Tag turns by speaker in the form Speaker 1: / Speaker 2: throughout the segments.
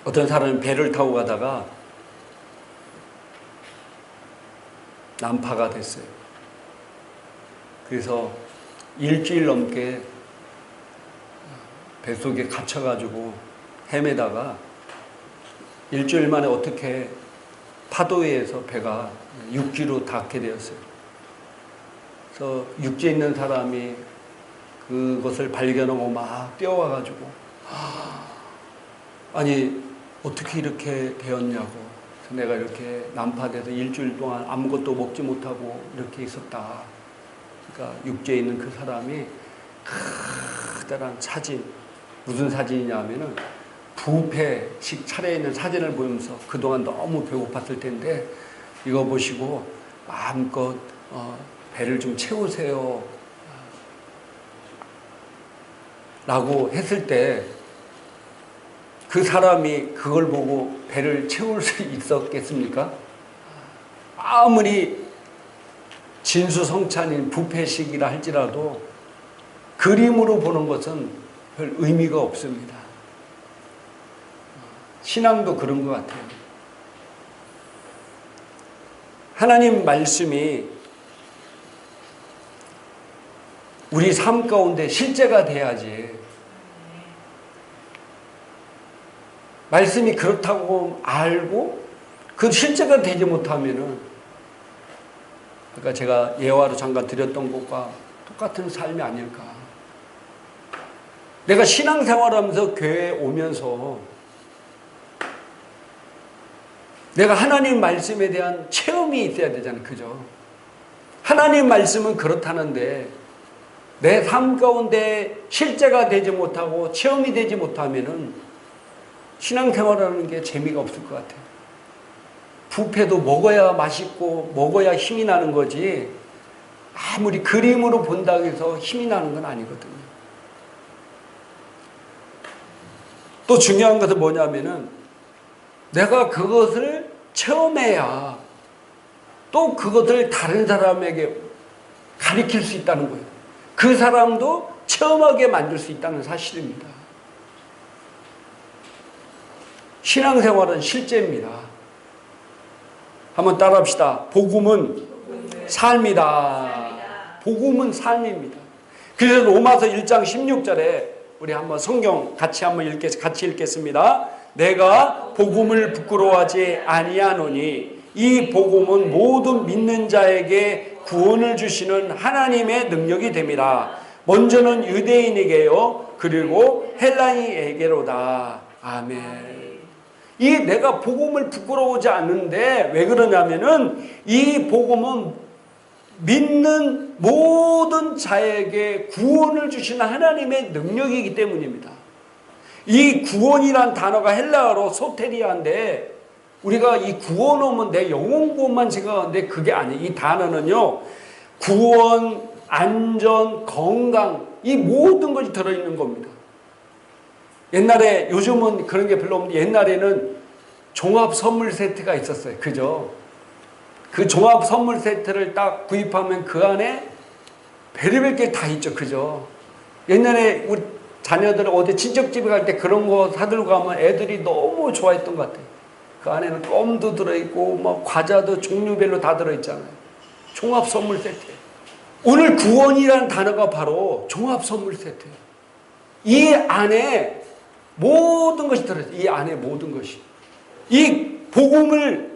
Speaker 1: 어떤 사람은 배를 타고 가다가 난파가 됐어요. 그래서 일주일 넘게 뱃속에 갇혀가지고 헤매다가 일주일 만에 어떻게 파도에 의해서 배가 육지로 닿게 되었어요. 그래서 육지에 있는 사람이 그것을 발견하고 막 뛰어와가지고 아니 어떻게 이렇게 되었냐고. 그래서 내가 이렇게 난파돼서 일주일 동안 아무것도 먹지 못하고 이렇게 있었다. 그러니까 육지에 있는 그 사람이 커다란 사진, 무슨 사진이냐 하면은 뷔페식 차려에 있는 사진을 보면서 그동안 너무 배고팠을 텐데 이거 보시고 마음껏 배를 좀 채우세요 라고 했을 때 그 사람이 그걸 보고 배를 채울 수 있었겠습니까? 아무리 진수성찬인 뷔페식이라 할지라도 그림으로 보는 것은 별 의미가 없습니다. 신앙도 그런 것 같아요. 하나님 말씀이 우리 삶 가운데 실제가 돼야지. 말씀이 그렇다고 알고 그 실제가 되지 못하면은, 그러니까 제가 예화로 잠깐 드렸던 것과 똑같은 삶이 아닐까. 내가 신앙생활하면서 교회에 오면서 내가 하나님 말씀에 대한 체험이 있어야 되잖아요. 그죠? 하나님 말씀은 그렇다는데 내 삶 가운데 실제가 되지 못하고 체험이 되지 못하면은 신앙생활하는 게 재미가 없을 것 같아요. 뷔페도 먹어야 맛있고 먹어야 힘이 나는 거지 아무리 그림으로 본다고 해서 힘이 나는 건 아니거든요. 또 중요한 것은 뭐냐면은 내가 그것을 체험해야 또 그것을 다른 사람에게 가르칠 수 있다는 거예요. 그 사람도 체험하게 만들 수 있다는 사실입니다. 신앙생활은 실제입니다. 한번 따라합시다. 복음은 삶이다. 복음은 삶입니다. 그래서 로마서 1장 16절에 우리 한번 성경 같이 읽겠습니다. 내가 복음을 부끄러워하지 아니하노니 이 복음은 모든 믿는 자에게 구원을 주시는 하나님의 능력이 됨이라. 먼저는 유대인에게요 그리고 헬라인에게로다. 아멘. 이 내가 복음을 부끄러워하지 않는데 왜 그러냐면은 이 복음은 믿는 모든 자에게 구원을 주시는 하나님의 능력이기 때문입니다. 이 구원이란 단어가 헬라어로 소테리아인데 우리가 이 구원 오면 내 영혼 구원만 생각하는데 그게 아니에요. 이 단어는요 구원, 안전, 건강 이 모든 것이 들어있는 겁니다. 옛날에 요즘은 그런 게 별로 없는데 옛날에는 종합 선물 세트가 있었어요. 그죠? 그 종합 선물 세트를 딱 구입하면 그 안에 별의별 게 다 있죠. 그죠? 옛날에 우리 자녀들 어디 친척집에 갈 때 그런 거 사들고 가면 애들이 너무 좋아했던 것 같아요. 그 안에는 껌도 들어있고 뭐 과자도 종류별로 다 들어있잖아요. 종합 선물 세트. 오늘 구원이라는 단어가 바로 종합 선물 세트예요. 이 안에 모든 것이 들어있어요. 이 안에 모든 것이. 이 복음을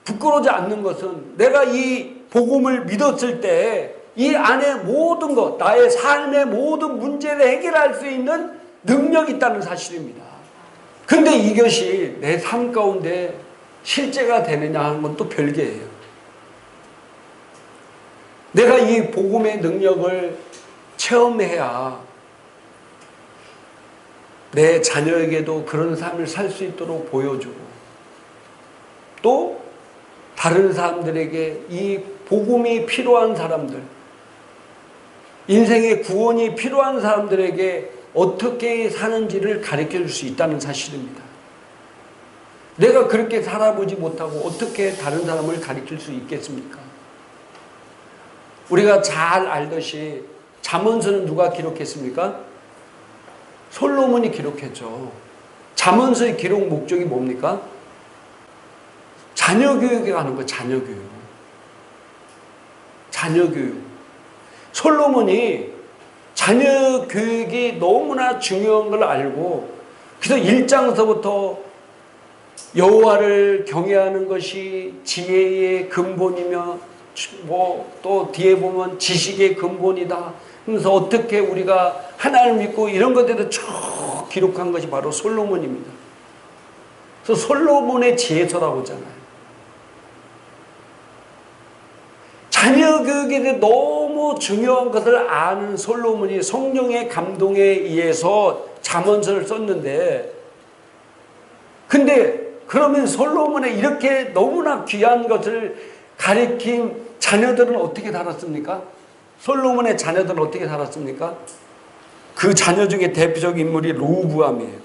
Speaker 1: 부끄러워하지 않는 것은 내가 이 복음을 믿었을 때 이 안에 모든 것, 나의 삶의 모든 문제를 해결할 수 있는 능력이 있다는 사실입니다. 근데 이것이 내 삶 가운데 실제가 되느냐 하는 건 또 별개예요. 내가 이 복음의 능력을 체험해야 내 자녀에게도 그런 삶을 살 수 있도록 보여주고 또 다른 사람들에게 이 복음이 필요한 사람들, 인생의 구원이 필요한 사람들에게 어떻게 사는지를 가르쳐 줄 수 있다는 사실입니다. 내가 그렇게 살아보지 못하고 어떻게 다른 사람을 가르칠 수 있겠습니까? 우리가 잘 알듯이 잠언서는 누가 기록했습니까? 솔로몬이 기록했죠. 잠언서의 기록 목적이 뭡니까? 자녀 교육에 가는 거예요. 자녀 교육. 자녀 교육. 솔로몬이 자녀 교육이 너무나 중요한 걸 알고 그래서 1장서부터 여호와를 경외하는 것이 지혜의 근본이며 또 뒤에 보면 지식의 근본이다. 그래서 어떻게 우리가 하나님을 믿고 이런 것들을 쭉 기록한 것이 바로 솔로몬입니다. 그래서 솔로몬의 지혜서라고 하잖아요. 자녀 교육에 대해 너무 중요한 것을 아는 솔로몬이 성령의 감동에 의해서 잠언서를 썼는데, 근데 그러면 솔로몬의 이렇게 너무나 귀한 것을 가리킨 자녀들은 어떻게 살았습니까? 솔로몬의 자녀들은 어떻게 살았습니까? 그 자녀 중에 대표적인 인물이 르호보암이에요.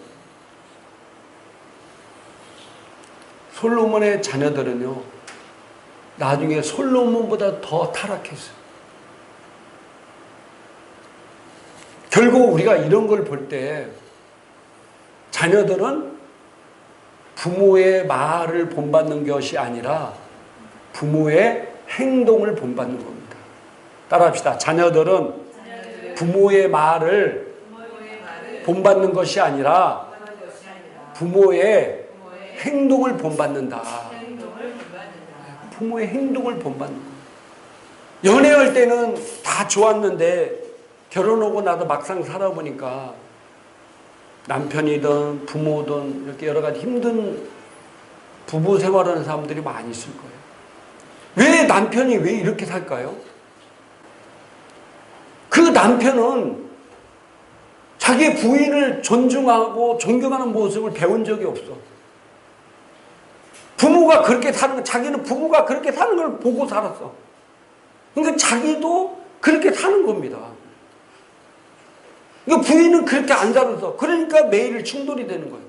Speaker 1: 솔로몬의 자녀들은요, 나중에 솔로몬보다 더 타락했어요. 결국 우리가 이런 걸 볼 때 자녀들은 부모의 말을 본받는 것이 아니라 부모의 행동을 본받는 겁니다. 따라합시다. 자녀들은 부모의 말을 본받는 것이 아니라 부모의 행동을 본받는다. 부모의 행동을 본받는 거예요. 연애할 때는 다 좋았는데 결혼하고 나서 막상 살아보니까 남편이든 부모든 이렇게 여러 가지 힘든 부부 생활하는 사람들이 많이 있을 거예요. 왜 남편이 왜 이렇게 살까요? 그 남편은 자기 부인을 존중하고 존경하는 모습을 배운 적이 없어. 부모가 그렇게 사는 거, 자기는 부모가 그렇게 사는 걸 보고 살았어. 그러니까 자기도 그렇게 사는 겁니다. 그러니까 부인은 그렇게 안 살았어. 그러니까 매일 충돌이 되는 거예요.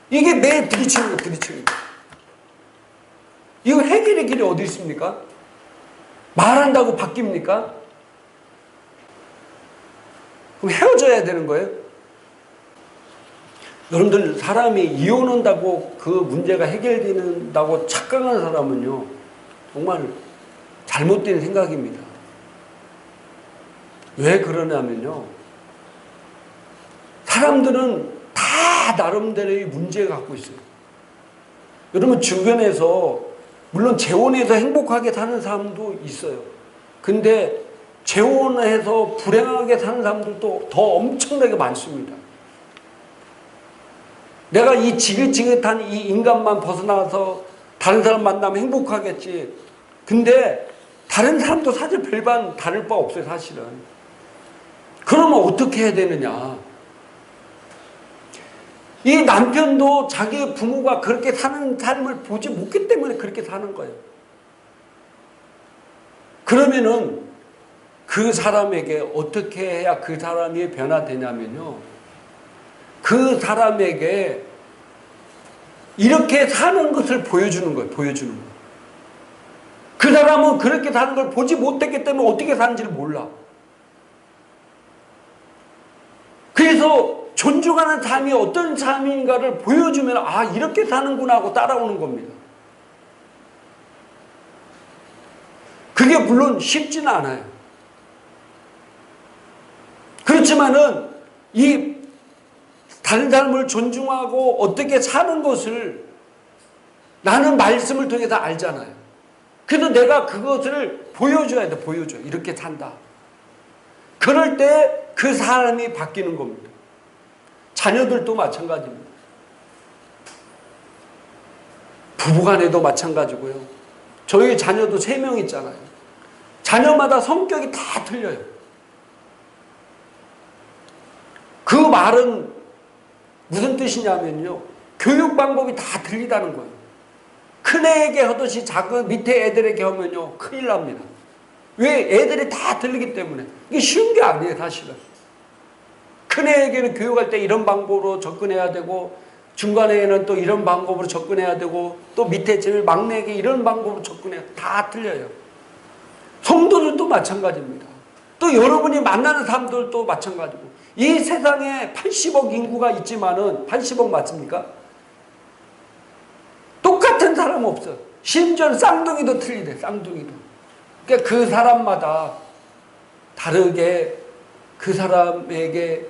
Speaker 1: 이게 매일 부딪히는 거예요, 부딪히는 거예요. 이거 해결의 길이 어디 있습니까? 말한다고 바뀝니까? 그럼 헤어져야 되는 거예요? 여러분들, 사람이 이혼한다고 그 문제가 해결된다고 착각하는 사람은요, 정말 잘못된 생각입니다. 왜 그러냐면요, 사람들은 다 나름대로의 문제를 갖고 있어요. 여러분 주변에서 물론 재혼해서 행복하게 사는 사람도 있어요. 근데 재혼해서 불행하게 사는 사람들도 더 엄청나게 많습니다. 내가 이 지긋지긋한 이 인간만 벗어나서 다른 사람 만나면 행복하겠지. 근데 다른 사람도 사실 별반 다를 바 없어요, 사실은. 그러면 어떻게 해야 되느냐? 이 남편도 자기 부모가 그렇게 사는 삶을 보지 못했기 때문에 그렇게 사는 거예요. 그러면은 그 사람에게 어떻게 해야 그 사람이 변화되냐면요, 그 사람에게 이렇게 사는 것을 보여주는 거예요. 보여주는 거예요. 그 사람은 그렇게 사는 걸 보지 못했기 때문에 어떻게 사는지를 몰라. 그래서 존중하는 삶이 어떤 삶인가를 보여주면 아, 이렇게 사는구나 하고 따라오는 겁니다. 그게 물론 쉽지는 않아요. 그렇지만은 이 다른 사람을 존중하고 어떻게 사는 것을 나는 말씀을 통해서 알잖아요. 그래서 내가 그것을 보여줘야 돼. 보여줘. 이렇게 산다. 그럴 때 그 사람이 바뀌는 겁니다. 자녀들도 마찬가지입니다. 부부간에도 마찬가지고요. 저희 자녀도 3명 있잖아요. 자녀마다 성격이 다 틀려요. 그 말은 무슨 뜻이냐면요, 교육 방법이 다 틀리다는 거예요. 큰애에게 하듯이 작은 밑에 애들에게 하면요 큰일 납니다. 왜? 애들이 다 틀리기 때문에. 이게 쉬운 게 아니에요, 사실은. 큰애에게는 교육할 때 이런 방법으로 접근해야 되고, 중간에는 또 이런 방법으로 접근해야 되고, 또 밑에 제일 막내에게 이런 방법으로 접근해야 돼요. 다 틀려요. 성도들도 마찬가지입니다. 또 여러분이 만나는 사람들도 마찬가지고, 이 세상에 80억 인구가 있지만은 80억 맞습니까? 똑같은 사람 없어. 심지어 쌍둥이도 틀리대. 쌍둥이도. 그러니까 그 사람마다 다르게 그 사람에게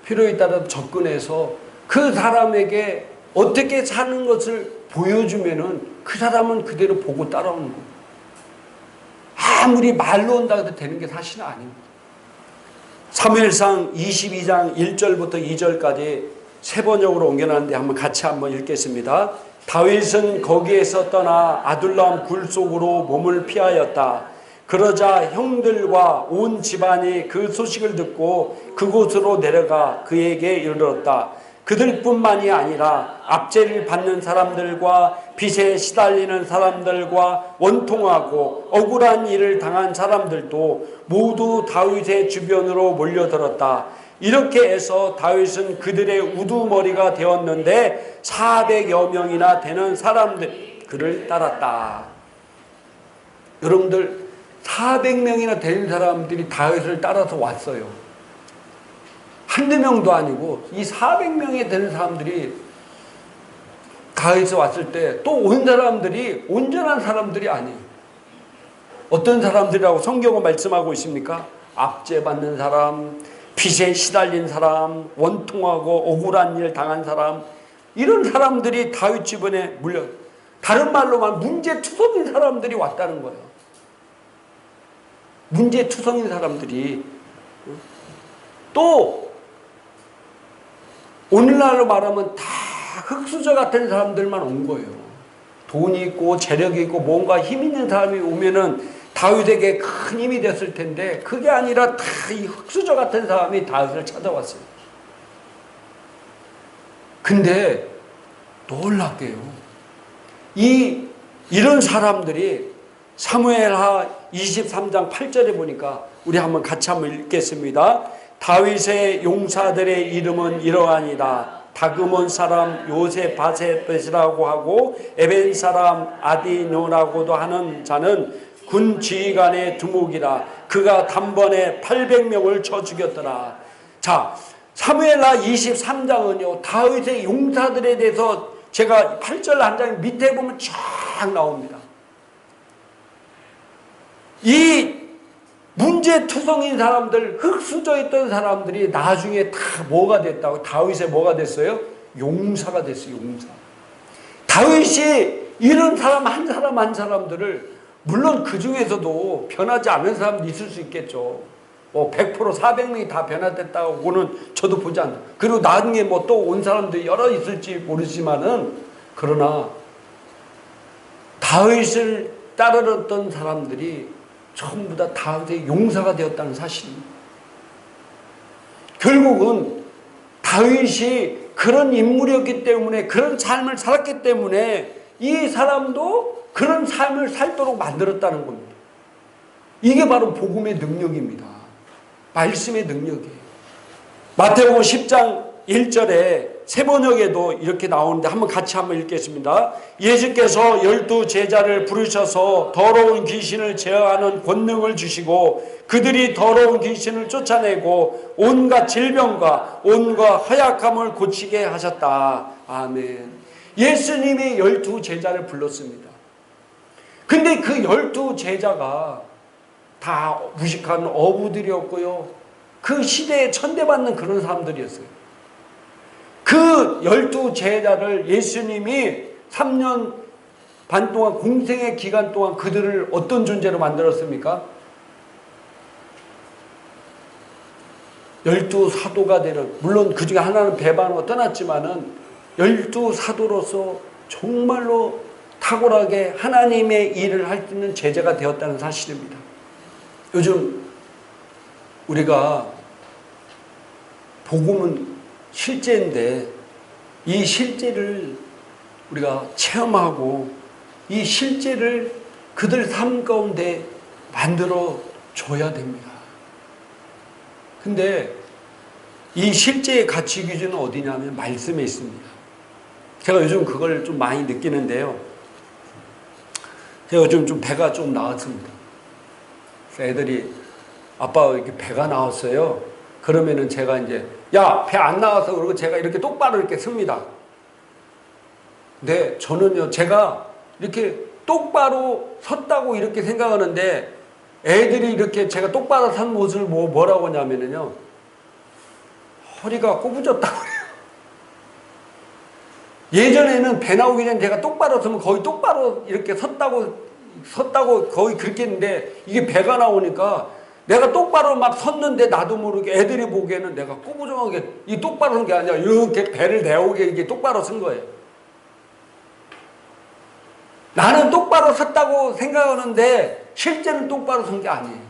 Speaker 1: 필요에 따라 접근해서 그 사람에게 어떻게 사는 것을 보여주면은 그 사람은 그대로 보고 따라오는 거예요. 아무리 말로 온다 해도 되는 게 사실은 아닙니다. 사무엘상 22장 1절부터 2절까지 세 번역으로 옮겨놨는데 같이 한번 읽겠습니다. 다윗은 거기에서 떠나 아둘람 굴 속으로 몸을 피하였다. 그러자 형들과 온 집안이 그 소식을 듣고 그곳으로 내려가 그에게 이르렀다. 그들뿐만이 아니라 압제를 받는 사람들과 빚에 시달리는 사람들과 원통하고 억울한 일을 당한 사람들도 모두 다윗의 주변으로 몰려들었다. 이렇게 해서 다윗은 그들의 우두머리가 되었는데 400여 명이나 되는 사람들 그를 따랐다. 여러분들 400명이나 되는 사람들이 다윗을 따라서 왔어요. 한두 명도 아니고 이 400명이 되는 사람들이 다윗에 왔을 때 또 온 사람들이 온전한 사람들이 아니에요. 어떤 사람들이라고 성경은 말씀하고 있습니까? 압제받는 사람, 빚에 시달린 사람, 원통하고 억울한 일 당한 사람, 이런 사람들이 다윗 주변에 물려, 다른 말로 말하면 문제투성인 사람들이 왔다는 거예요. 문제투성인 사람들이 또 오늘날로 말하면 다 흙수저 같은 사람들만 온 거예요. 돈이 있고 재력이 있고 뭔가 힘 있는 사람이 오면은 다윗에게 큰 힘이 됐을 텐데 그게 아니라 다 이 흙수저 같은 사람이 다윗을 찾아왔어요. 근데 놀랍게요. 이런 사람들이 사무엘하 23장 8절에 보니까 우리 같이 한번 읽겠습니다. 다윗의 용사들의 이름은 이러하니라. 다그몬 사람 요세바셋이라고 하고 에벤 사람 아디노라고도 하는 자는 군 지휘관의 두목이라. 그가 단번에 800명을 쳐 죽였더라. 자, 사무엘하 23장은요 다윗의 용사들에 대해서 제가 8절 한 장 밑에 보면 쫙 나옵니다. 이 문제투성인 사람들, 흙수저 있던 사람들이 나중에 다 뭐가 됐다고? 다윗의 뭐가 됐어요? 용사가 됐어요. 용사. 다윗이 이런 사람 한 사람 한 사람들을, 물론 그 중에서도 변하지 않은 사람도 있을 수 있겠죠. 100% 400명이 다 변화됐다고는 저도 보지 않아요. 그리고 나중에 또 온 사람들이 여러 있을지 모르지만은, 그러나 다윗을 따르던 사람들이 전부 다 다윗의 용사가 되었다는 사실입니다. 결국은 다윗이 그런 인물이었기 때문에, 그런 삶을 살았기 때문에 이 사람도 그런 삶을 살도록 만들었다는 겁니다. 이게 바로 복음의 능력입니다. 말씀의 능력이에요. 마태복음 10장 1절에 세 번역에도 이렇게 나오는데 같이 한번 읽겠습니다. 예수께서 12 제자를 부르셔서 더러운 귀신을 제어하는 권능을 주시고 그들이 더러운 귀신을 쫓아내고 온갖 질병과 온갖 허약함을 고치게 하셨다. 아멘. 예수님이 12 제자를 불렀습니다. 근데 그 12 제자가 다 무식한 어부들이었고요. 그 시대에 천대받는 그런 사람들이었어요. 그 12 제자를 예수님이 3년 반 동안 공생의 기간 동안 그들을 어떤 존재로 만들었습니까? 12 사도가 되는, 물론 그 중에 하나는 배반으로 떠났지만은 12 사도로서 정말로 탁월하게 하나님의 일을 할 수 있는 제자가 되었다는 사실입니다. 요즘 우리가 복음은 실제인데 이 실제를 우리가 체험하고 이 실제를 그들 삶 가운데 만들어 줘야 됩니다. 근데 이 실제의 가치 기준은 어디냐면 말씀에 있습니다. 제가 요즘 그걸 좀 많이 느끼는데요. 제가 요즘 좀 배가 좀 나왔습니다. 애들이 아빠 이렇게 배가 나왔어요. 그러면은 제가 이제 야, 배 안 나와서 그러고 제가 이렇게 똑바로 이렇게 섭니다. 근데 저는요, 제가 이렇게 똑바로 섰다고 이렇게 생각하는데 애들이 이렇게 제가 똑바로 선 모습을 뭐라고 하냐면요, 허리가 꼬부졌다고 그래요. 예전에는 배 나오기 전에 제가 똑바로 서면 거의 똑바로 이렇게 섰다고 거의 그렇게 했는데 이게 배가 나오니까 내가 똑바로 막 섰는데 나도 모르게 애들이 보기에는 내가 꼬부정하게 이 똑바로 선 게 아니라 이렇게 배를 내오게 이게 똑바로 선 거예요. 나는 똑바로 섰다고 생각하는데 실제는 똑바로 선 게 아니에요.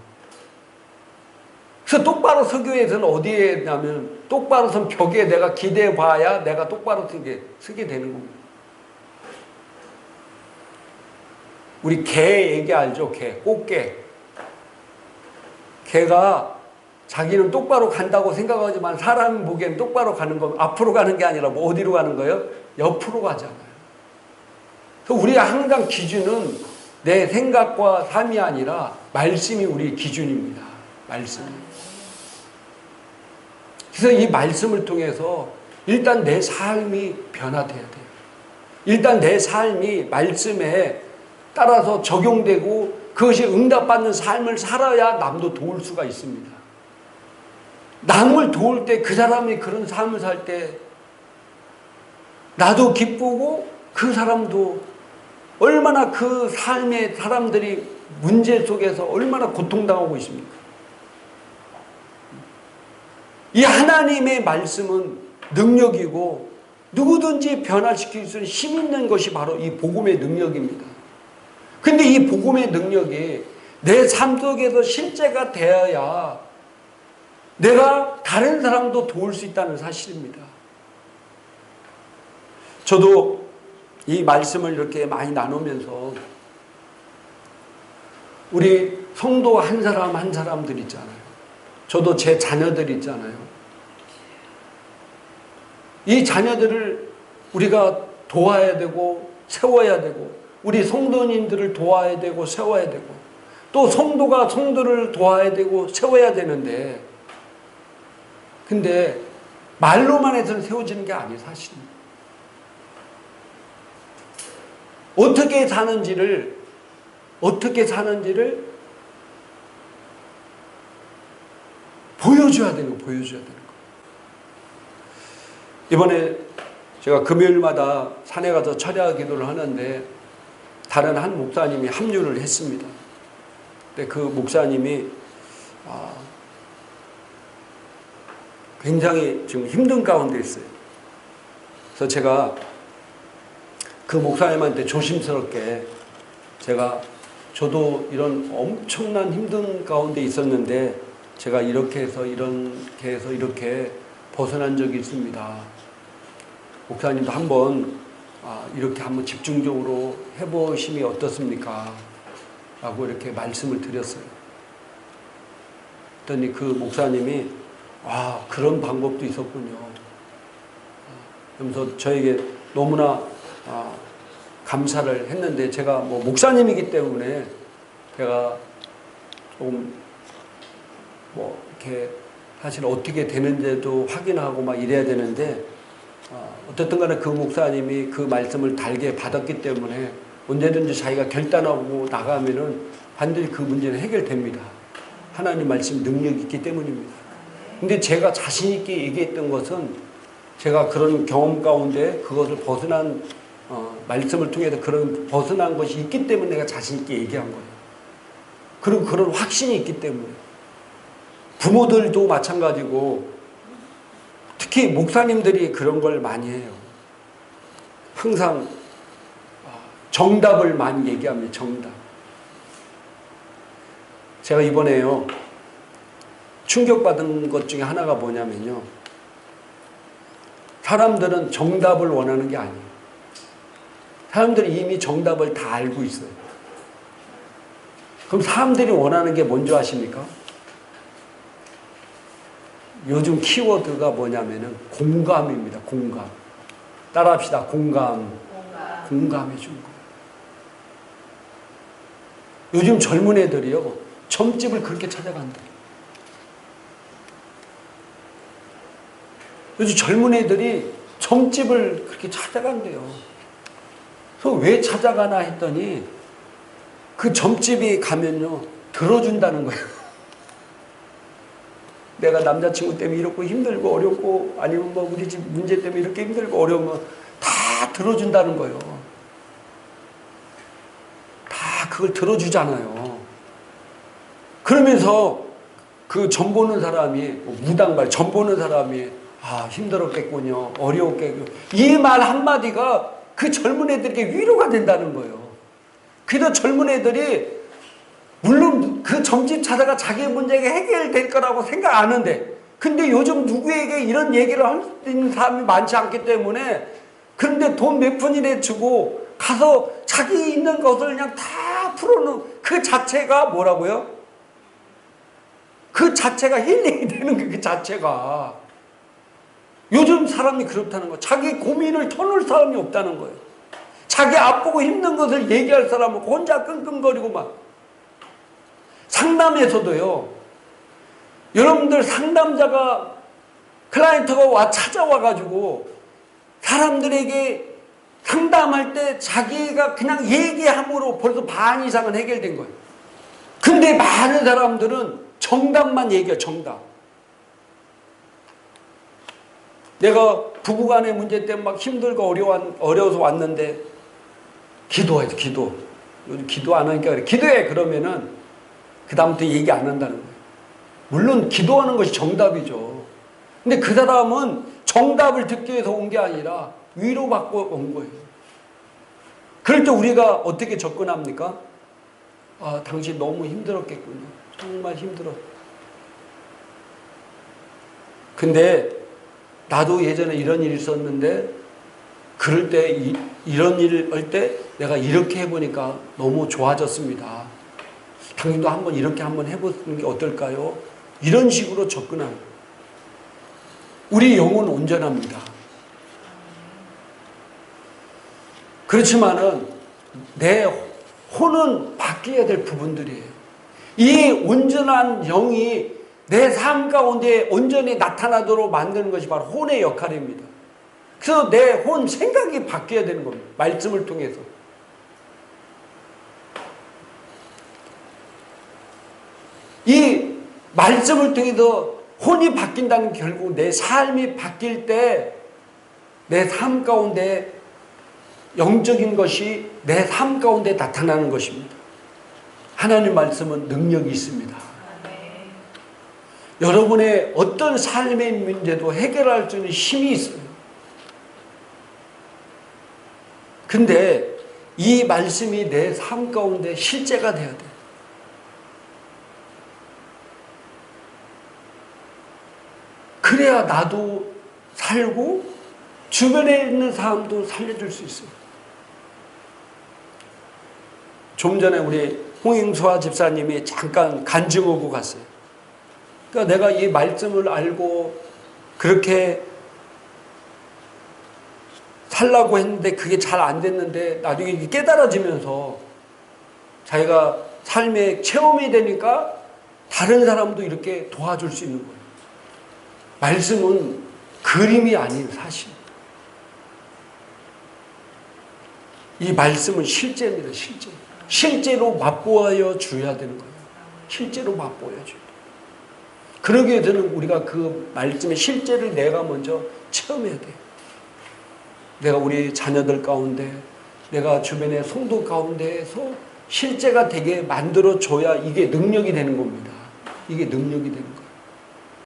Speaker 1: 그래서 똑바로 서기 위해서는 어디에 있냐면 똑바로 선 벽에 내가 기대해 봐야 내가 똑바로 서게 되는 겁니다. 우리 개 얘기 알죠? 개, 꽃게. 개가 자기는 똑바로 간다고 생각하지만 사람 보기엔 똑바로 가는 건 앞으로 가는 게 아니라 뭐 어디로 가는 거예요? 옆으로 가잖아요. 그래서 우리가 항상 기준은 내 생각과 삶이 아니라 말씀이 우리 기준입니다. 말씀. 그래서 이 말씀을 통해서 일단 내 삶이 변화돼야 돼요. 일단 내 삶이 말씀에 따라서 적용되고 그것이 응답받는 삶을 살아야 남도 도울 수가 있습니다. 남을 도울 때 그 사람이 그런 삶을 살 때 나도 기쁘고 그 사람도 얼마나 그 삶의 사람들이 문제 속에서 얼마나 고통당하고 있습니까? 이 하나님의 말씀은 능력이고 누구든지 변화시킬 수 있는 힘 있는 것이 바로 이 복음의 능력입니다. 근데 이 복음의 능력이 내 삶 속에서 실제가 되어야 내가 다른 사람도 도울 수 있다는 사실입니다. 저도 이 말씀을 이렇게 많이 나누면서 우리 성도 한 사람 한 사람들 있잖아요. 저도 제 자녀들 있잖아요. 이 자녀들을 우리가 도와야 되고 세워야 되고 우리 성도님들을 도와야 되고 세워야 되고 또 성도가 성도를 도와야 되고 세워야 되는데 근데 말로만 해서는 세워지는 게 아니에요. 사실은 어떻게 사는지를 보여줘야 되는 거. 이번에 제가 금요일마다 산에 가서 철야 기도를 하는데 다른 한 목사님이 합류를 했습니다. 근데 그 목사님이 굉장히 지금 힘든 가운데 있어요. 그래서 제가 그 목사님한테 조심스럽게 저도 이런 엄청난 힘든 가운데 있었는데 제가 이렇게 해서 이렇게 벗어난 적이 있습니다. 목사님도 이렇게 한번 집중적으로 해보심이 어떻습니까? 라고 이렇게 말씀을 드렸어요. 그랬더니 그 목사님이 그런 방법도 있었군요. 그러면서 저에게 너무나 감사를 했는데 제가 뭐 목사님이기 때문에 제가 조금 뭐 이렇게 사실 어떻게 되는지도 확인하고 막 이래야 되는데 어쨌든 간에 그 목사님이 그 말씀을 달게 받았기 때문에 언제든지 자기가 결단하고 나가면은 반드시 그 문제는 해결됩니다. 하나님 말씀 능력이 있기 때문입니다. 근데 제가 자신 있게 얘기했던 것은 제가 그런 경험 가운데 그것을 벗어난 말씀을 통해서 그런 벗어난 것이 있기 때문에 내가 자신 있게 얘기한 거예요. 그리고 그런 확신이 있기 때문에 부모들도 마찬가지고 특히 목사님들이 그런 걸 많이 해요. 항상 정답을 많이 얘기합니다. 정답. 제가 이번에요 충격받은 것 중에 하나가 뭐냐면요, 사람들은 정답을 원하는 게 아니에요. 사람들이 이미 정답을 다 알고 있어요. 그럼 사람들이 원하는 게 뭔지 아십니까? 요즘 키워드가 뭐냐면은 공감입니다. 공감. 따라합시다. 공감해 준 거예요. 요즘 젊은 애들이요 점집을 그렇게 찾아간다. 요즘 젊은 애들이 점집을 그렇게 찾아간대요. 그래서 왜 찾아가나 했더니 그 점집이 가면요 들어준다는 거예요. 내가 남자친구 때문에 이렇고 힘들고 어렵고 아니면 뭐 우리 집 문제 때문에 이렇게 힘들고 어려우면 다 들어준다는 거예요. 다 그걸 들어주잖아요. 그러면서 그 점 보는 사람이 무당발 점 보는 사람이 아 힘들었겠군요. 어려웠겠군요. 이 말 한마디가 그 젊은 애들에게 위로가 된다는 거예요. 그래서 젊은 애들이 물론 그 점집 찾아가 자기의 문제가 해결될 거라고 생각 안 하는데 근데 요즘 누구에게 이런 얘기를 할 수 있는 사람이 많지 않기 때문에 그런데 돈 몇 푼이나 주고 가서 자기 있는 것을 그냥 다 풀어놓은 그 자체가 뭐라고요? 그 자체가 힐링이 되는 그 자체가 요즘 사람이 그렇다는 거예요. 자기 고민을 터놓을 사람이 없다는 거예요. 자기 아프고 힘든 것을 얘기할 사람은 혼자 끙끙거리고 막 상담에서도요. 여러분들 상담자가 클라이언트가 찾아와가지고 사람들에게 상담할 때 자기가 그냥 얘기함으로 벌써 반 이상은 해결된 거예요. 근데 많은 사람들은 정답만 얘기해요. 정답. 내가 부부간의 문제 때문에 막 힘들고 어려워서 왔는데 기도해야지. 기도. 요즘 기도 안 하니까 그래. 기도해. 그러면은 그 다음부터 얘기 안 한다는 거예요. 물론 기도하는 것이 정답이죠. 근데 그 사람은 정답을 듣기 위해서 온 게 아니라 위로받고 온 거예요. 그럴 때 우리가 어떻게 접근합니까? 아, 당신 너무 힘들었겠군요. 정말 힘들어. 근데 나도 예전에 이런 일이 있었는데 그럴 때 이런 일을 할 때 내가 이렇게 해보니까 너무 좋아졌습니다. 당신도 한번 이렇게 한번 해보는 게 어떨까요? 이런 식으로 접근합니다. 우리 영혼은 온전합니다. 그렇지만은 내 혼은 바뀌어야 될 부분들이에요. 이 온전한 영이 내 삶 가운데 온전히 나타나도록 만드는 것이 바로 혼의 역할입니다. 그래서 내 혼 생각이 바뀌어야 되는 겁니다. 말씀을 통해서. 이 말씀을 통해서 혼이 바뀐다는 게 결국 내 삶이 바뀔 때 내 삶 가운데 영적인 것이 내 삶 가운데 나타나는 것입니다. 하나님 말씀은 능력이 있습니다. 여러분의 어떤 삶의 문제도 해결할 수 있는 힘이 있어요. 근데 이 말씀이 내 삶 가운데 실제가 되어야 돼요. 그래야 나도 살고 주변에 있는 사람도 살려줄 수 있어요. 좀 전에 우리 홍영수아 집사님이 잠깐 간증하고 갔어요. 그러니까 내가 이 말씀을 알고 그렇게 살라고 했는데 그게 잘 안 됐는데 나중에 깨달아지면서 자기가 삶의 체험이 되니까 다른 사람도 이렇게 도와줄 수 있는 거예요. 말씀은 그림이 아닌 사실. 이 말씀은 실제입니다. 실제. 실제로 맛보여 줘야 되는 거예요. 실제로 맛보여 줘야 돼요. 그러기 위해서는 우리가 그 말씀의 실제를 내가 먼저 체험해야 돼요. 내가 우리 자녀들 가운데, 내가 주변의 성도 가운데에서 실제가 되게 만들어줘야 이게 능력이 되는 겁니다. 이게 능력이 되는 거예요.